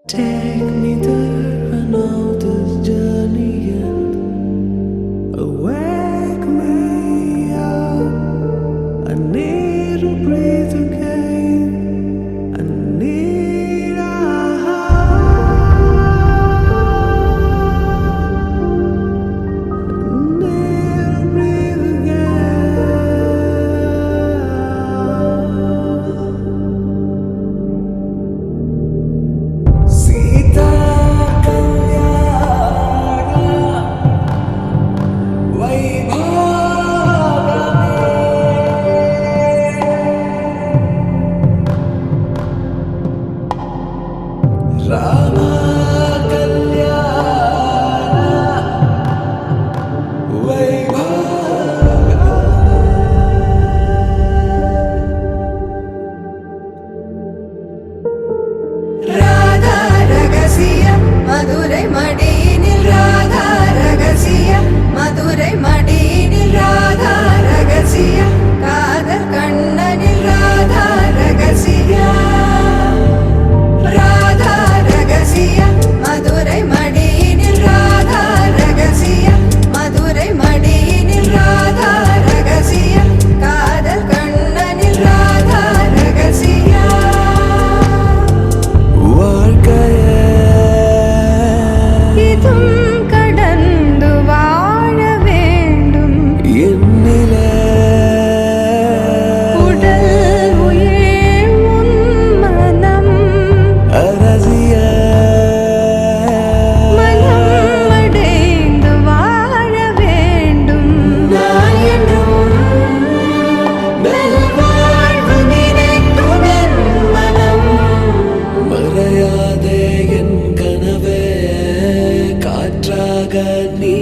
Take me there, I know this journey ends. Wake me up, I need to breathe again. I need a breathe again. Sita Rama Kalyana Radha Ragasiya Madurai Madinil Radha Ragasiya Madurai Madinil Radha Ragasiya Kadal Kannanil Radha Ragasiya Radha Ragasiya Madurai Madinil Radha Ragasiya Madurai Madinil Radha Ragasiya Kadal Kannanil Radha Ragasiya இதும் கடந்து வாழ வேண்டும் என்னிலே உடல் உயிர் உன் மனம் அரசிய மனம் அடைந்து வாழ வேண்டும் நான் என்றும் நல்வாழ்வு நினைக்கும் என் மனம் மறையாதே என் கனவே காற்றாக நீ